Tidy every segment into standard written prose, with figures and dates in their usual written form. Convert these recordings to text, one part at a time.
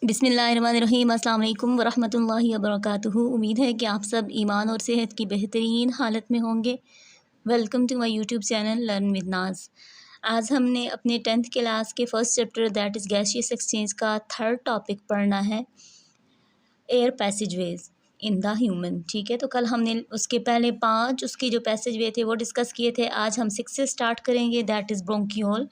बिस्मिल्लाहिर्रहमानिर्रहीम। अस्सलाम वालेकुम वरहमतुल्लाहि वबरकातुहू। उम्मीद है कि आप सब ईमान और सेहत की बेहतरीन हालत में होंगे। Welcome to my YouTube channel learn with Naaz. आज हमने अपने 10th क्लास के first chapter that is gaseous exchange का थर्ड टॉपिक पढ़ना है, air passageways in the human. ठीक है, तो कल हमने उसके पहले 5 उसके जो पैसेजवे थे वो डिस्कस किए थे। आज हम 6 से स्टार्ट करेंगे, दैट इज़ ब्रोंकियोल।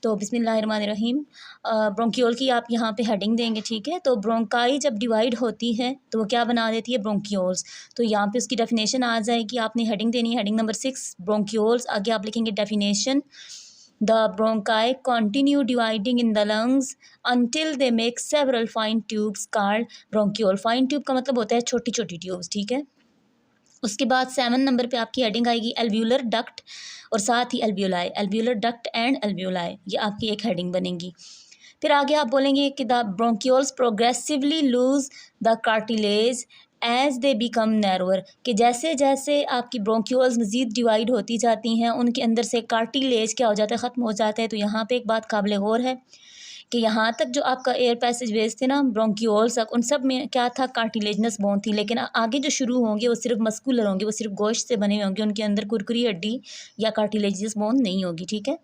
तो बिस्मिल्लाहिर्रहमानिर्रहीम। ब्रोंकियोल की आप यहाँ पे हेडिंग देंगे। ठीक है, तो ब्रोंकाई जब डिवाइड होती है तो वो क्या बना देती है, ब्रोंकियोल्स। तो यहाँ पे उसकी डेफिनेशन आ जाएगी, आपने हेडिंग देनी है, हेडिंग नंबर 6 ब्रोंकियोल्स। आगे आप लिखेंगे definition, the bronchi continue dividing in the lungs until they make several fine tubes called bronchiole। Fine tube का मतलब होता है छोटी छोटी ट्यूब्स। ठीक है, उसके बाद 7 नंबर पे आपकी हेडिंग आएगी एल्व्यूलर डक्ट और साथ ही alveoli, alveolar duct and alveoli, ये आपकी एक हेडिंग बनेगी। फिर आगे आप बोलेंगे कि the bronchioles progressively lose the cartilage as they become narrower, कि जैसे जैसे आपकी ब्रोंकियोल्स मज़ीद डिवाइड होती जाती हैं उनके अंदर से कार्टिलेज क्या हो जाता है, ख़त्म हो जाता है। तो यहाँ पे एक बात काबिल गौर है कि यहाँ तक जो आपका एयर पैसेज वेज थे ना ब्रोंकियोल्स तक, उन सब में क्या था, कार्टिलेजनस बोन थी। लेकिन आगे जो शुरू होंगे वो सिर्फ मस्कुलर होंगे, वो सिर्फ गोश्त से बने होंगे, उनके अंदर कुरकुरी हड्डी या कार्टिलेजनस बोन नहीं होगी। ठीक है,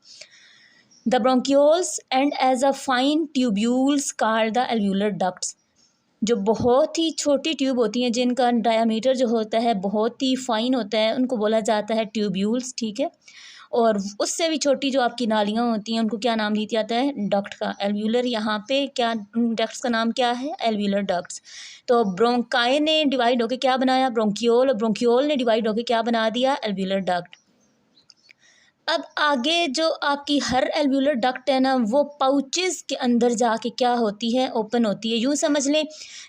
the bronchioles end as a fine tubules called the alveolar ducts, जो बहुत ही छोटी ट्यूब होती हैं जिनका डायामीटर जो होता है बहुत ही फाइन होता है, उनको बोला जाता है ट्यूब्यूल्स। ठीक है, और उससे भी छोटी जो आपकी नालियाँ होती हैं उनको क्या नाम लिया जाता है, डक्ट का। एल्व्यूलर यहाँ पे क्या, डक्ट्स का नाम क्या है, एल्व्यूलर डक्ट्स। तो ब्रोंकाई ने डिवाइड होकर क्या बनाया, ब्रोंकियोल, और ब्रोंकियोल ने डिवाइड होकर क्या बना दिया, एल्व्यूलर डक्ट। अब आगे जो आपकी हर एल्व्यूलर डक्ट है ना वो पाउचेस के अंदर जाके क्या होती है, ओपन होती है। यूँ समझ लें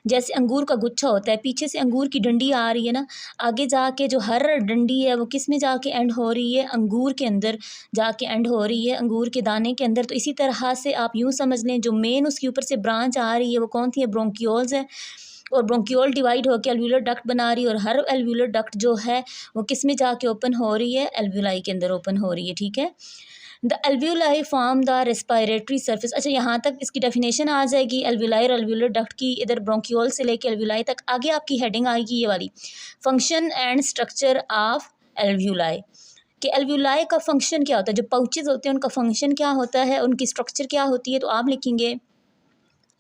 जैसे अंगूर का गुच्छा होता है, पीछे से अंगूर की डंडी आ रही है ना, आगे जाके जो हर डंडी है वो किस में जाके एंड हो रही है, अंगूर के अंदर जाके एंड हो रही है, अंगूर के दाने के अंदर। तो इसी तरह से आप यूँ समझ लें जो मेन उसके ऊपर से ब्रांच आ रही है वो कौन सी है, ब्रोंकियोल्स है। और ब्रोंकियोल डिवाइड होकर एल्व्यूलर डक्ट बना रही है, और हर एल्व्यूलर डक्ट जो है वो किस में जाके ओपन हो रही है, एल्व्यूलाई के अंदर ओपन हो रही है। ठीक है, the alveoli form the respiratory surface. अच्छा, यहाँ तक इसकी डेफिनेशन आ जाएगी एल्व्यूलाई और एल्व्यूलर डक्ट की, इधर ब्रोंकियोल से लेके एल्व्यूलाई तक। आगे आपकी हेडिंग आएगी ये वाली, function and structure of alveoli, कि एल्व्यूलाई का फंक्शन क्या होता है, जो पाउचेज होते हैं उनका फंक्शन क्या होता है, उनकी स्ट्रक्चर क्या होती है। तो आप लिखेंगे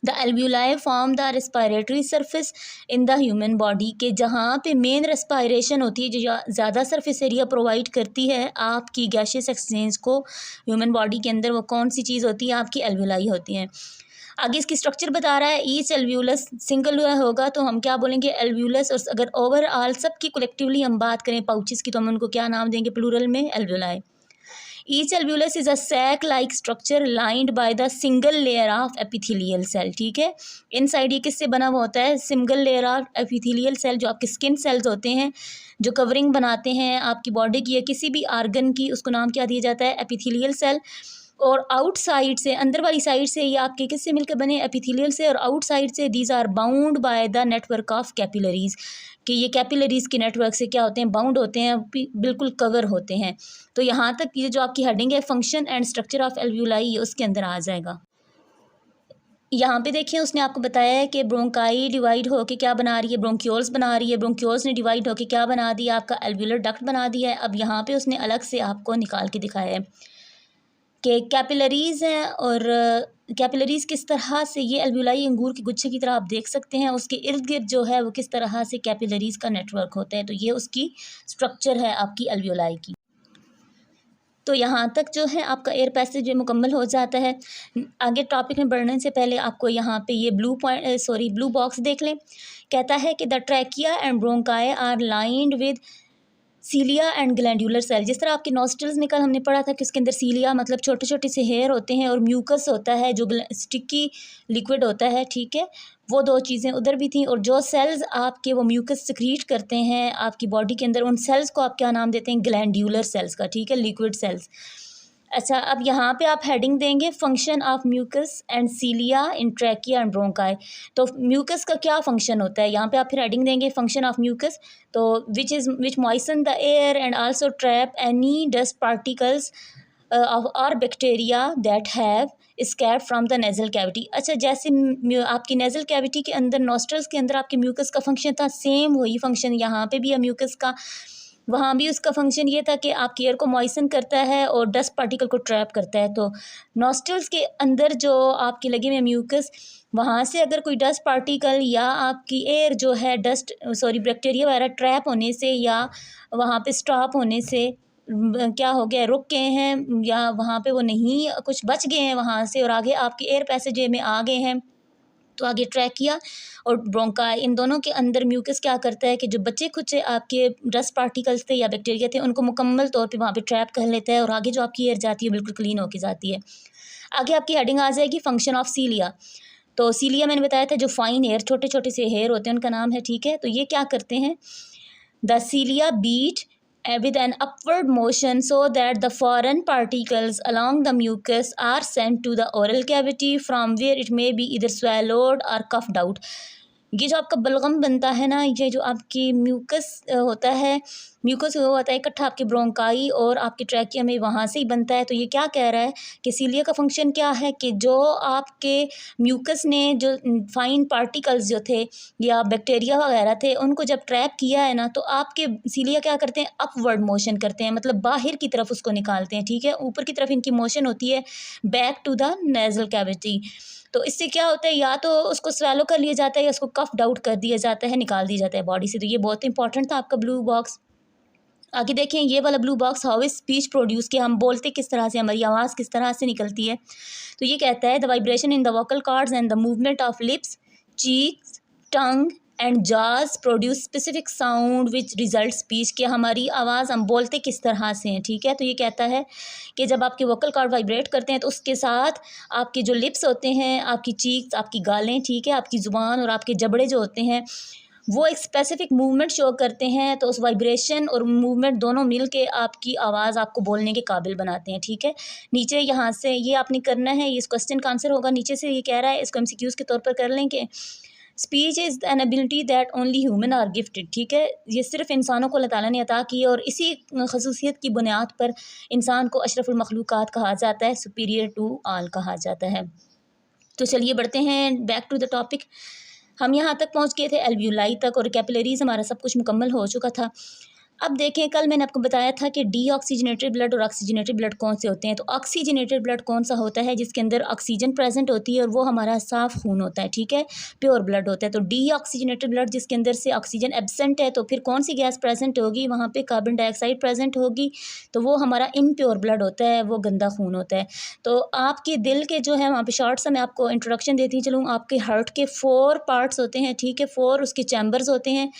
the alveoli form the respiratory surface in the human body, के जहाँ पे मेन रेस्पिरेशन होती है, जो ज़्यादा सरफेस एरिया प्रोवाइड करती है आपकी गैसियस एक्सचेंज को ह्यूमन बॉडी के अंदर, वो कौन सी चीज़ होती है, आपकी एल्व्यूलाई होती है। आगे इसकी स्ट्रक्चर बता रहा है, ईच एल्व्यूलस सिंगल होगा तो हम क्या बोलेंगे, एल्व्यूलस। और अगर ओवरऑल सब की कलेक्टिवली हम बात करें पाउचेस की तो हम उनको क्या नाम देंगे, प्लूरल में, alveoli. Each alveolus is a sac-like structure lined by the single layer of epithelial cell। ठीक है, इनसाइड ये किससे बना हुआ होता है, single layer of epithelial cell, जो आपके स्किन सेल्स होते हैं जो कवरिंग बनाते हैं आपकी बॉडी की या किसी भी आर्गन की, उसको नाम क्या दिया जाता है, एपिथेलियल सेल। और आउटसाइड से, अंदर वाली साइड से ये आपके किससे मिलकर बने, एपिथेलियल से, और आउटसाइड से these are bound by the network of capillaries, कि ये कैपिलरीज के नेटवर्क से क्या होते हैं, बाउंड होते हैं, बिल्कुल कवर होते हैं। तो यहाँ तक ये जो आपकी हेडिंग है function and structure of alveoli, उसके अंदर आ जाएगा। यहाँ पे देखिए उसने आपको बताया है कि ब्रोंकाई डिवाइड होके क्या बना रही है, ब्रोंकियोल्स बना रही है, ब्रोंकियोल्स ने डिवाइड होके क्या बना दिया, आपका एल्व्यूलर डक्ट बना दिया है। अब यहाँ पे उसने अलग से आपको निकाल के दिखाया है कि कैपिलरीज़ हैं, और कैपिलरीज़ किस तरह से, ये एल्व्यूलाई अंगूर के गुच्छे की तरह आप देख सकते हैं, उसके इर्द गिर्द जो है वो किस तरह से कैपिलरीज़ का नेटवर्क होता है। तो ये उसकी स्ट्रक्चर है आपकी एल्व्यूलाई की। तो यहाँ तक जो है आपका एयर पैसेज मुकम्मल हो जाता है। आगे टॉपिक में बढ़ने से पहले आपको यहाँ पे ये ब्लू बॉक्स देख लें। कहता है कि the trachea and bronchi are lined with cilia and glandular cell. जिस तरह आपके नॉस्ट्रल्स में कल हमने पढ़ा था कि उसके अंदर सीलिया मतलब छोटे छोटे से हेयर होते हैं, और म्यूकस होता है जो स्टिकी लिक्विड होता है। ठीक है, वो दो चीज़ें उधर भी थी। और जो सेल्स आपके वो म्यूकस सिक्रीट करते हैं आपकी बॉडी के अंदर, उन सेल्स को आप क्या नाम देते हैं, ग्लैंडुलर सेल्स का। ठीक है, लिक्विड सेल्स। अच्छा, अब यहाँ पे आप हेडिंग देंगे function of mucus and cilia in trachea and bronchi. तो म्यूकस का क्या फंक्शन होता है, यहाँ पे आप फिर हेडिंग देंगे फंक्शन ऑफ म्यूकस, तो which moisten the air and also trap any dust particles और bacteria that have escape from the nasal cavity. अच्छा, जैसे आपकी नेज़ल कैविटी के अंदर नॉस्ट्रल्स के अंदर आपके म्यूकस का फंक्शन था, सेम वही फंक्शन यहाँ पे भी है म्यूकस का। वहाँ भी उसका फंक्शन ये था कि आपकी एयर को मॉइसन करता है और डस्ट पार्टिकल को ट्रैप करता है। तो नॉस्ट्रल्स के अंदर जो आपके लगे हुए म्यूकस, वहाँ से अगर कोई डस्ट पार्टिकल या आपकी एयर जो है बैक्टीरिया वगैरह ट्रैप होने से या वहाँ पे स्टॉप होने से क्या हो गया, रुक गए हैं या वहाँ पे वो नहीं कुछ बच गए हैं वहाँ से और आगे आपके एयर पैसेज में आ गए हैं, तो आगे ट्रैकिया और ब्रोंकाई, इन दोनों के अंदर म्यूकस क्या करता है कि जो बचे कुछ आपके डस्ट पार्टिकल्स थे या बैक्टीरिया थे उनको मुकम्मल तौर पे वहाँ पे ट्रैप कर लेता है और आगे जो आपकी एयर जाती है बिल्कुल क्लीन होके जाती है। आगे आपकी हेडिंग आ जाएगी फंक्शन ऑफ सीलिया। तो सीलिया मैंने बताया था जो फाइन हेयर, छोटे छोटे से हेयर होते हैं, उनका नाम है, ठीक है। तो ये क्या करते हैं, the cilia beat with an upward motion so that the foreign particles along the mucus are sent to the oral cavity from where it may be either swallowed or coughed out। ये जो आपका बलगम बनता है ना, ये जो आपकी म्यूकस होता है, म्यूकस हुआ होता है इकट्ठा आपके ब्रोंकाई और आपके ट्रैकिया में, वहाँ से ही बनता है। तो ये क्या कह रहा है कि सीलिया का फंक्शन क्या है कि जो आपके म्यूकस ने जो फाइन पार्टिकल्स जो थे या बैक्टीरिया वगैरह थे उनको जब ट्रैप किया है ना, तो आपके सीलिया क्या करते हैं, अपवर्ड मोशन करते हैं, मतलब बाहर की तरफ उसको निकालते हैं, ठीक है। ऊपर की तरफ इनकी मोशन होती है back to the nasal cavity. तो इससे क्या होता है, या तो उसको स्वेलो कर लिया जाता है या उसको कफ्ड आउट कर दिया जाता है, निकाल दिया जाता है बॉडी से। तो ये बहुत इंपॉर्टेंट था आपका ब्लू बॉक्स। आगे देखें ये वाला blue box, how is speech produce, कि हम बोलते किस तरह से, हमारी आवाज़ किस तरह से निकलती है। तो ये कहता है the vibration in the vocal cords and the movement of lips, cheeks, tongue and jaws produce specific sound which result speech, कि हमारी आवाज़ हम बोलते किस तरह से हैं, ठीक है। तो ये कहता है कि जब आपके वोकल कॉर्ड वाइब्रेट करते हैं तो उसके साथ आपके जो लिप्स होते हैं, आपकी चीक्स, आपकी गालें, ठीक है, आपकी ज़ुबान और आपके जबड़े जो होते हैं वो एक स्पेसिफिक मूवमेंट शो करते हैं। तो उस वाइब्रेशन और मूवमेंट दोनों मिल के आपकी आवाज़ आपको बोलने के काबिल बनाते हैं, ठीक है। नीचे यहाँ से ये आपने करना है, ये इस क्वेश्चन का आंसर होगा। नीचे से ये कह रहा है, इसको MCQs के तौर पर कर लें कि speech is an ability that only human are gifted, ठीक है। ये सिर्फ इंसानों को अल्लाह ताला ने अता की है और इसी खसूसियत की बुनियाद पर इंसान को अशरफुल मखलूक़ात कहा जाता है, सुपीरियर टू ऑल कहा जाता है। तो चलिए बढ़ते हैं बैक टू द टॉपिक। हम यहाँ तक पहुँच गए थे एल्व्यूलाई तक और कैपिलरीज हमारा सब कुछ मुकम्मल हो चुका था। अब देखें, कल मैंने आपको बताया था कि डीऑक्सीजनेटेड ब्लड और ऑक्सीजनेटेड ब्लड कौन से होते हैं। तो ऑक्सीजनेटेड ब्लड कौन सा होता है, जिसके अंदर ऑक्सीजन प्रेजेंट होती है और वो हमारा साफ़ खून होता है, ठीक है, प्योर ब्लड होता है। तो डीऑक्सीजनेटेड ब्लड जिसके अंदर से ऑक्सीजन एब्सेंट है, तो फिर कौन सी गैस प्रेजेंट होगी, वहाँ पे कार्बन डाइऑक्साइड प्रेजेंट होगी, तो वो हमारा इम्प्योर ब्लड होता है, वो गंदा खून होता है। तो आपके दिल के जो है वहाँ पे शॉर्ट सा मैं आपको इंट्रोडक्शन देती चलूँ। आपके हार्ट के 4 पार्ट्स होते हैं, ठीक है, 4 उसके चैम्बर्स होते हैं,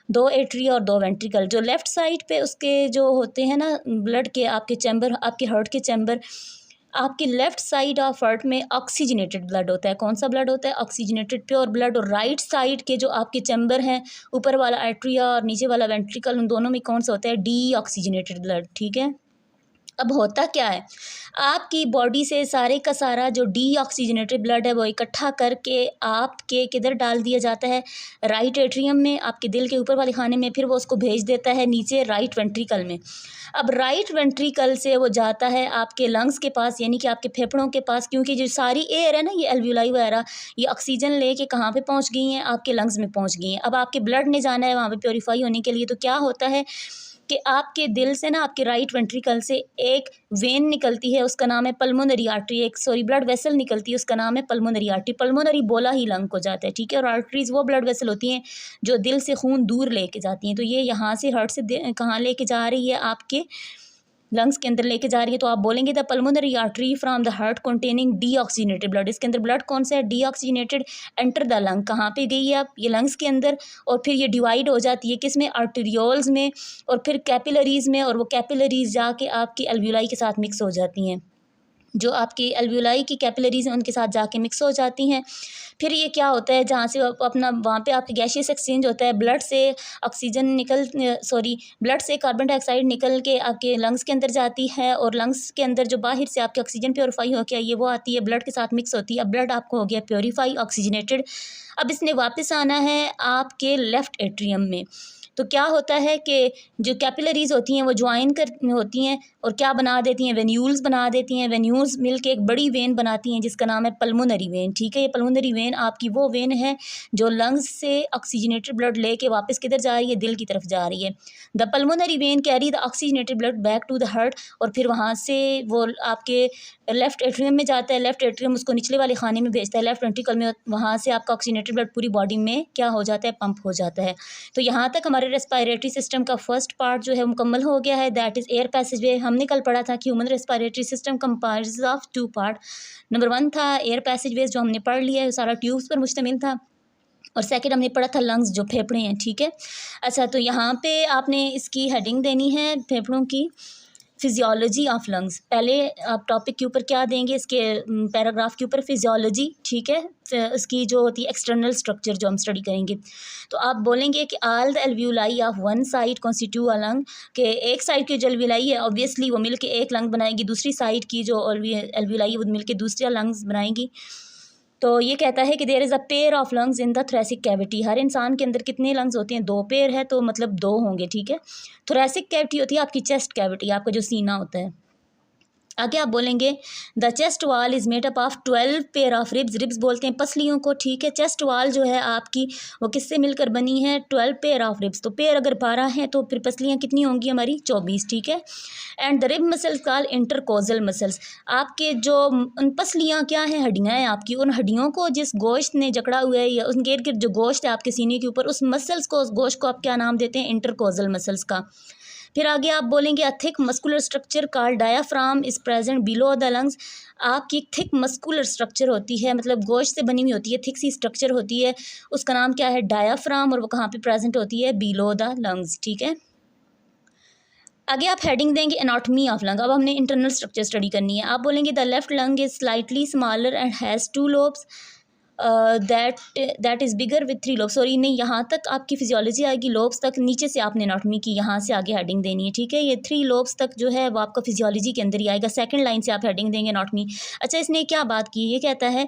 2 एट्रिया और 2 वेंट्रिकल। जो लेफ़्ट साइड पे उसके जो होते हैं ना ब्लड के आपके चैम्बर, आपके हार्ट के चैम्बर, आपकी लेफ़्ट साइड ऑफ हार्ट में ऑक्सीजनेटेड ब्लड होता है। कौन सा ब्लड होता है, ऑक्सीजनेटेड प्योर ब्लड। और राइट साइड के जो आपके चैम्बर हैं, ऊपर वाला एट्रिया और नीचे वाला वेंट्रिकल, उन दोनों में कौन सा होता है, डीऑक्सीजनेटेड ब्लड, ठीक है। अब होता क्या है, आपकी बॉडी से सारे का सारा जो डीऑक्सीजनेटेड ब्लड है वो इकट्ठा करके आपके किधर डाल दिया जाता है, राइट एट्रियम में, आपके दिल के ऊपर वाले खाने में, फिर वो उसको भेज देता है नीचे राइट वेंट्रिकल में। अब राइट वेंट्रिकल से वो जाता है आपके लंग्स के पास, यानी कि आपके फेफड़ों के पास, क्योंकि जो सारी एयर है ना, ये एल्व्यूलाई वगैरह, ये ऑक्सीजन लेके कहाँ पे पहुँच गई हैं, आपके लंग्स में पहुँच गई हैं। अब आपके ब्लड ने जाना है वहाँ पे प्योरीफाई होने के लिए। तो क्या होता है कि आपके दिल से ना, आपके राइट वेंट्रिकल से एक वेन निकलती है, उसका नाम है पल्मोनरी आर्टरी, एक ब्लड वेसल निकलती है, उसका नाम है पल्मोनरी आर्टरी। पल्मोनरी बोला ही लंग को जाता है, ठीक है। और आर्टरीज वो ब्लड वेसल होती हैं जो दिल से खून दूर लेके जाती हैं। तो ये यहाँ से हार्ट से कहाँ लेके जा रही है, आपके लंग्स के अंदर लेके जा रही है। तो आप बोलेंगे the pulmonary artery from the heart containing deoxygenated blood. इसके अंदर ब्लड कौन सा है, डीऑक्सीजनेटेड, एंटर द लंग। कहाँ पे गई है, आप ये लंग्स के अंदर, और फिर ये डिवाइड हो जाती है किस में, आर्टेरियोल्स में, और फिर कैपिलरीज में, और वो कैपिलरीज जाके आपकी एल्व्यूलाई के साथ मिक्स हो जाती हैं। जो आपकी एल्व्यूलाई की कैपिलरीज हैं उनके साथ जाके मिक्स हो जाती हैं। फिर ये क्या होता है, जहाँ से अपना वहाँ पे आपके गैसियस एक्सचेंज होता है, ब्लड से ऑक्सीजन ब्लड से कार्बन डाइऑक्साइड निकल के आपके लंग्स के अंदर जाती है, और लंग्स के अंदर जो बाहर से आपकी ऑक्सीजन प्योरीफाई हो के आई है वो आती है, ब्लड के साथ मिक्स होती है। अब ब्लड आपको हो गया प्योरीफाई, ऑक्सीजनेटेड। अब इसने वापस आना है आपके लेफ़्ट एट्रियम में। तो क्या होता है कि जो कैपिलरीज होती हैं वो ज्वाइन कर होती हैं और क्या बना देती हैं, वेन्यूल्स बना देती हैं। वेन्यूल्स मिल के एक बड़ी वेन बनाती हैं जिसका नाम है पल्मोनरी वेन, ठीक है। ये पल्मोनरी वेन आपकी वो वेन है जो लंग्स से ऑक्सीजनेटेड ब्लड लेके वापस किधर जा रही है, दिल की तरफ जा रही है। The pulmonary vein carry the oxygenated blood back to the heart, और फिर वहाँ से वो आपके लेफ्ट एट्रियम में जाता है। लेफ्ट एट्रियम उसको निचले वाले खाने में भेजता है, लेफ्ट वेंट्रिकल में, वहाँ से आपका ऑक्सीजनेटेड ब्लड पूरी बॉडी में क्या हो जाता है, पंप हो जाता है। तो यहाँ तक हमारे रेस्पिरेटरी सिस्टम का फर्स्ट पार्ट जो है मुकम्मल हो गया है, दैट इज़ एयर पैसेजवे। हमने कल पढ़ा था कि human respiratory system comprises of 2 part. Number 1 था एयर पैसेजवेज जो हमने पढ़ लिया है, सारा ट्यूब्स पर मुश्तमिल था, और सेकंड हमने पढ़ा था लंग्स जो फेफड़े हैं, ठीक है। अच्छा, तो यहाँ पे आपने इसकी हेडिंग देनी है फेफड़ों की, फिजियोलॉजी ऑफ लंग्स। पहले आप टॉपिक के ऊपर क्या देंगे, इसके पैराग्राफ के ऊपर फिजियोलॉजी, ठीक है। इसकी जो होती है एक्सटर्नल स्ट्रक्चर जो हम स्टडी करेंगे, तो आप बोलेंगे कि all the alveoli of one side constitute a lung, के एक साइड की जो एल्व्यूलाई है ऑब्वियसली वो मिलके एक लंग बनाएगी, दूसरी साइड की जो एल्व्यूलाई है वो मिलके दूसरा लंग्स बनाएगी। तो ये कहता है कि there is a pair of lungs in the thoracic cavity. हर इंसान के अंदर कितने लंग्स होते हैं, 2 पेयर है, तो मतलब 2 होंगे, ठीक है। थोरेसिक कैविटी होती है आपकी चेस्ट कैविटी, आपका जो सीना होता है। आगे आप बोलेंगे द चेस्ट वाल is made up of 12 pair of ribs. Ribs बोलते हैं पसलियों को, ठीक है। चेस्ट वाल जो है आपकी वो किससे मिलकर बनी है, 12 पेयर ऑफ रिब्स। तो पेयर अगर 12 हैं तो फिर पसलियाँ कितनी होंगी हमारी, 24, ठीक है। And the rib muscles call intercostal muscles. आपके जो उन पसलियाँ क्या हैं, हड्डियाँ हैं आपकी, उन हड्डियों को जिस गोश्त ने जकड़ा हुआ है या उनके इर्द गिर्द जो गोश्त है आपके सीने के ऊपर, उस मसल्स को, उस गोश्त को आप क्या नाम देते हैं, इंटरकोजल मसल्स का। फिर आगे आप बोलेंगे a thick muscular structure called diaphragm is present below the lungs. आपकी एक थिक मस्कुलर स्ट्रक्चर होती है, मतलब गोश्त से बनी हुई होती है, थिक सी स्ट्रक्चर होती है, उसका नाम क्या है, डायाफ्राम, और वो कहाँ पे प्रेजेंट होती है, बिलो द लंग्स, ठीक है। आगे आप हेडिंग देंगे एनाटॉमी ऑफ लंग। अब हमने इंटरनल स्ट्रक्चर स्टडी करनी है। आप बोलेंगे the left lung is slightly smaller and has 2 lobes, that is bigger with 3 lobes. Sorry नहीं, यहाँ तक आपकी फिजियोलॉजी आएगी, लोब्स तक नीचे से आपने एनाटॉमी की, यहाँ से आगे हेडिंग देनी है, ठीक है। ये 3 लोब्स तक जो है वो आपका फिजियोलॉजी के अंदर ही आएगा, सेकंड लाइन से आप हेडिंग देंगे एनाटॉमी। अच्छा, इसने क्या बात की, ये कहता है,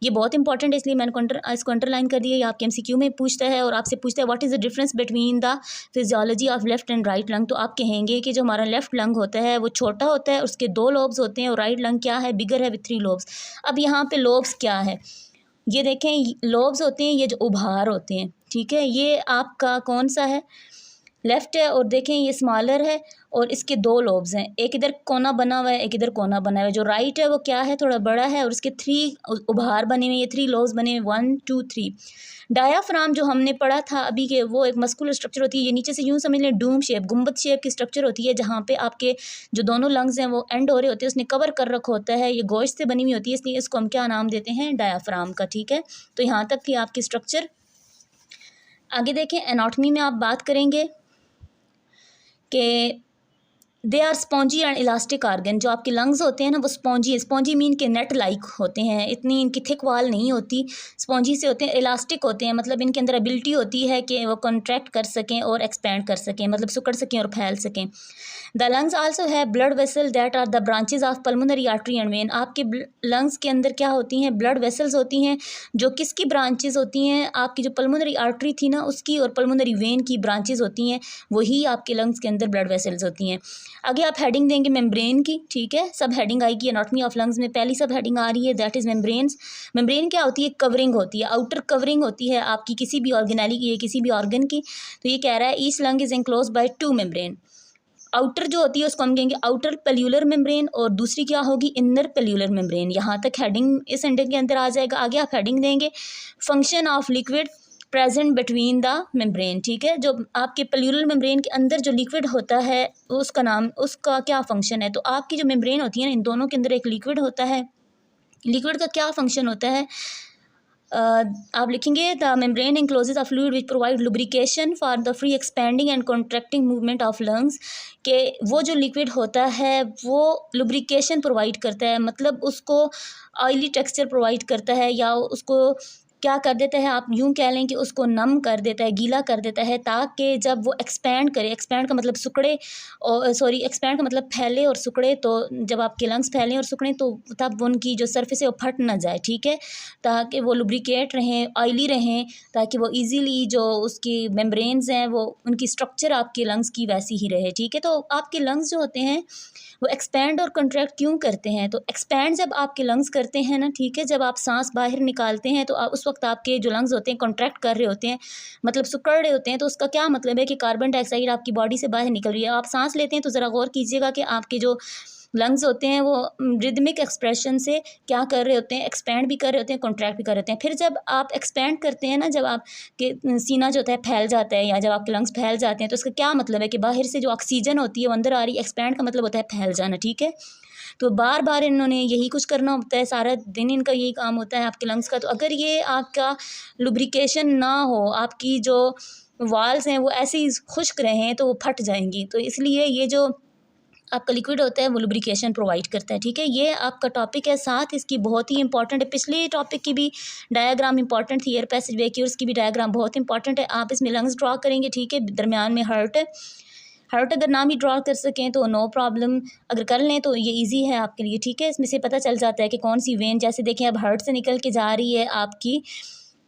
ये बहुत इंपॉर्टेंट है इसलिए मैंने इसको अंडरलाइन कर दिया। ये आपके MCQ में पूछता है और आपसे पूछता है what is the difference between the physiology of left and right lung. तो आप कहेंगे कि जो हमारा लेफ्ट लंग होता है वो छोटा होता है, उसके 2 लोब्स होते हैं, और राइट लंग क्या है, बिगर है, विथ 3 लोब्स। अब यहाँ पे लोब्स क्या है, ये देखें, लोब्स होते हैं ये जो उभार होते हैं, ठीक है। ये आपका कौन सा है, लेफ्ट है, और देखें ये स्मॉलर है और इसके 2 लोब्स हैं, एक इधर कोना बना हुआ है, एक इधर कोना बना हुआ है। जो राइट है वो क्या है, थोड़ा बड़ा है, और इसके 3 उभार बने हुए, ये 3 लोब्स बने हुए, 1 2 3। डायाफ्राम जो हमने पढ़ा था अभी के, वो एक मस्कुलर स्ट्रक्चर होती है, ये नीचे से यूँ समझ लें डूम शेप, गुंबद शेप की स्ट्रक्चर होती है, जहाँ पे आपके जो दोनों लंग्स हैं वो एंड हो रहे होते हैं, उसने कवर कर रखा होता है, ये गोश्त से बनी हुई होती है, इसलिए इसको हम क्या नाम देते हैं, डायाफ्राम का, ठीक है। तो यहाँ तक थी आपकी स्ट्रक्चर। आगे देखें, एनाटॉमी में आप बात करेंगे कि they are spongy and elastic organ. जो आपके लंग्स होते हैं ना वो स्पॉन्जी, स्पॉन्जी मीन के नेट लाइक होते हैं, इतनी इनकी थिक वाल नहीं होती, स्पॉन्जी से होते हैं, इलास्टिक होते हैं, मतलब इनके अंदर एबिलिटी होती है कि वो कॉन्ट्रैक्ट कर सकें और एक्सपेंड कर सकें, मतलब सिकुड़ सकें और फैल सकें। The lungs also have blood vessel that are the branches of pulmonary artery and vein. आपके लंग्स के अंदर क्या होती हैं, ब्लड वेसल्स होती हैं, जो किसकी ब्रांचेज होती हैं, आपकी जो पल्मोनरी आर्टरी थी ना उसकी, और पल्मोनरी वेन की ब्रांचेज होती हैं, वही आपके लंग्स के अंदर ब्लड वेसल्स होती हैं। आगे आप हेडिंग देंगे मेम्ब्रेन की, ठीक है। सब हेडिंग आएगी एनाटॉमी ऑफ लंग्स में, पहली सब हेडिंग आ रही है दैट इज़ मेम्ब्रेन्स। मेम्ब्रेन क्या होती है, कवरिंग होती है, आउटर कवरिंग होती है आपकी किसी भी ऑर्गेनेली की, किसी भी ऑर्गन की। तो ये कह रहा है each lung is enclosed bye 2 membrane. Outer जो होती है उसको हम कहेंगे आउटर पेल्यूलर मेम्ब्रेन, और दूसरी क्या होगी, इनर पेल्यूलर मेम्ब्रेन। यहाँ तक हेडिंग इस हेडिंग के अंदर आ जाएगा। आगे आप हेडिंग देंगे function of liquid present between the membrane, ठीक है। जो आपके पेल्यूलर मेम्ब्रेन के अंदर जो लिक्विड होता है उसका नाम, उसका क्या फंक्शन है। तो आपकी जो मेम्ब्रेन होती है ना, इन दोनों के अंदर एक लिक्विड होता है, लिक्विड का क्या फंक्शन होता है, आप लिखेंगे the membrane encloses a fluid which provide lubrication for the free expanding and contracting movement of lungs. के वो जो लिक्विड होता है वो लुब्रिकेशन प्रोवाइड करता है, मतलब उसको ऑयली टेक्सचर प्रोवाइड करता है, या उसको क्या कर देता है, आप यूँ कह लें कि उसको नम कर देता है, गीला कर देता है, ताकि जब वो एक्सपैंड करे, एक्सपैंड का मतलब सिकुड़े, और सॉरी एक्सपैंड का मतलब फैले और सिकुड़े, तो जब आपके लंग्स फैलें और सिकुड़ें तो तब उनकी जो सरफेस है वो फट ना जाए, ठीक है, ताकि वो लुब्रिकेट रहें, ऑयली रहें, ताकि वो इजीली जो उसकी मेम्ब्रेन्स हैं वो उनकी स्ट्रक्चर आपके लंग्स की वैसी ही रहे, ठीक है। तो आपके लंग्स जो होते हैं वो एक्सपैंड और कंट्रैक्ट क्यों करते हैं, तो एक्सपैंड जब आपके लंग्स करते हैं ना, ठीक है, जब आप सांस बाहर निकालते हैं तो उस वक्त आपके जो लंग्स होते हैं कॉन्ट्रैक्ट कर रहे होते हैं, मतलब सिकुड़ रहे होते हैं। तो उसका क्या मतलब है कि कार्बन डाइऑक्साइड आपकी बॉडी से बाहर निकल रही है। आप सांस लेते हैं तो ज़रा गौर कीजिएगा कि आपके जो लंग्स होते हैं वो रिदमिक एक्सप्रेशन से क्या कर रहे होते हैं, एक्सपैंड भी कर रहे होते हैं, कॉन्ट्रैक्ट भी कर रहे होते हैं। फिर जब आप एक्सपैंड करते हैं ना, जब आपके सीना जो होता है फैल जाता है, या जब आपके लंग्स फैल जाते हैं, तो इसका क्या मतलब है कि बाहर से जो ऑक्सीजन होती है वो अंदर आ रही है। एक्सपैंड का मतलब होता है फैल जाना, ठीक है। तो बार बार इन्होंने यही कुछ करना होता है, सारा दिन इनका यही काम होता है आपके लंग्स का। तो अगर ये आपका लुब्रिकेशन ना हो, आपकी जो वाल्स हैं वो ऐसे ही खुश्क रहें, तो वो फट जाएंगी। तो इसलिए ये जो आपका लिक्विड होता है वो लुब्रिकेशन प्रोवाइड करता है, ठीक है। ये आपका टॉपिक है, साथ इसकी बहुत ही इंपॉर्टेंट है। पिछले टॉपिक की भी डायग्राम इंपॉर्टेंट थी, एयर पैसेज वे की, और उसकी भी डायग्राम बहुत इंपॉर्टेंट है। आप इसमें लंग्स ड्रॉ करेंगे, ठीक है, दरमियान में हार्ट है। हार्ट अगर ना भी ड्रॉ कर सकें तो नो प्रॉब्लम, अगर कर लें तो ये इजी है आपके लिए, ठीक है। इसमें से पता चल जाता है कि कौन सी वेन, जैसे देखें अब हार्ट से निकल के जा रही है आपकी,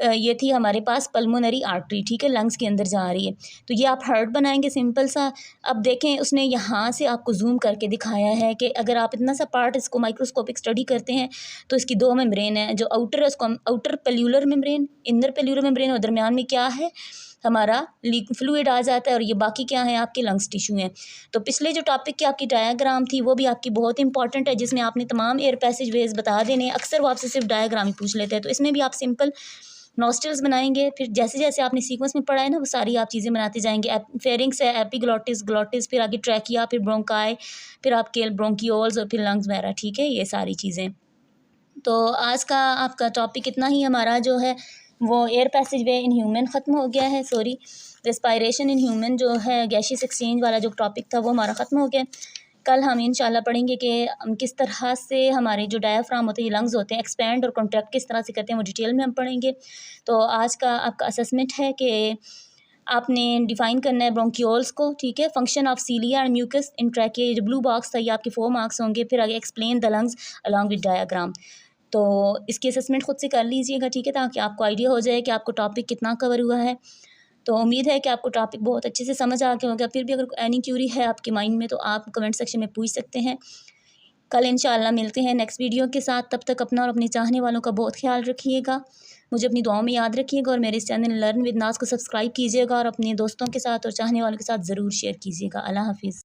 ये थी हमारे पास पल्मोनरी आर्टरी, ठीक है, लंग्स के अंदर जा रही है। तो ये आप हार्ट बनाएंगे सिंपल सा। अब देखें उसने यहाँ से आपको जूम करके दिखाया है कि अगर आप इतना सा पार्ट इसको माइक्रोस्कोपिक स्टडी करते हैं तो इसकी दो मेम्ब्रेन है। जो आउटर है उसको हम आउटर पेल्यूलर मेम्ब्रेन, इनर पेल्यूलर मेम्ब्रेन, और दरमियान में क्या है हमारा फ्लूइड आ जाता है, और ये बाकी क्या है आपके लंग्स टिश्यू हैं। तो पिछले जो टॉपिक की आपकी डायग्राम थी वो भी आपकी बहुत इंपॉर्टेंट है, जिसमें आपने तमाम एयर पैसेज वेज बता देने हैं। अक्सर वो आपसे सिर्फ डायग्राम ही पूछ लेते हैं, तो इसमें भी आप सिंपल नॉस्ट्रल्स बनाएंगे। फिर जैसे जैसे आपने सीक्वेंस में पढ़ा है ना, वो सारी आप चीज़ें बनाते जाएंगे। फेरिंग्स है, एपिग्लॉटिस, ग्लॉटिस, फिर आगे ट्रैकिया, फिर ब्रोंकाई, फिर आपके ब्रोंकियोल्स, और फिर लंग्स वगैरह, ठीक है, ये सारी चीज़ें। तो आज का आपका टॉपिक इतना ही। हमारा जो है वो air passage way in human ख़त्म हो गया है, सॉरी रेस्पायरेशन इन ह्यूमन जो है गैशियस एक्सचेंज वाला जो टॉपिक था वो हमारा ख़त्म हो गया। कल हम इंशाल्लाह पढ़ेंगे कि किस तरह से हमारे जो डायाफ्राम होते हैं, ये लंग्स होते हैं, एक्सपैंड और कॉन्ट्रैक्ट किस तरह से करते हैं, वो डिटेल में हम पढ़ेंगे। तो आज का आपका असेसमेंट है कि आपने डिफ़ाइन करना है ब्रोंकियोल्स को, ठीक है, function of cilia and mucus in trachea, जो ब्लू बॉक्स था ये आपके 4 मार्क्स होंगे। फिर आगे explain the lungs along with diagram. तो इसकी असेसमेंट ख़ुद से कर लीजिएगा, ठीक है, ताकि आपको आइडिया हो जाए कि आपको टॉपिक कितना कवर हुआ है। तो उम्मीद है कि आपको टॉपिक बहुत अच्छे से समझ आ गया होगा। फिर भी अगर एनी क्यूरी है आपके माइंड में तो आप कमेंट सेक्शन में पूछ सकते हैं। कल इंशाल्लाह मिलते हैं नेक्स्ट वीडियो के साथ। तब तक अपना और अपने चाहने वालों का बहुत ख्याल रखिएगा। मुझे अपनी दुआओं में याद रखिएगा, और मेरे इस चैनल लर्न विद नाज को सब्सक्राइब कीजिएगा, और अपने दोस्तों के साथ और चाहने वालों के साथ ज़रूर शेयर कीजिएगा। अल्लाह हाफिज़।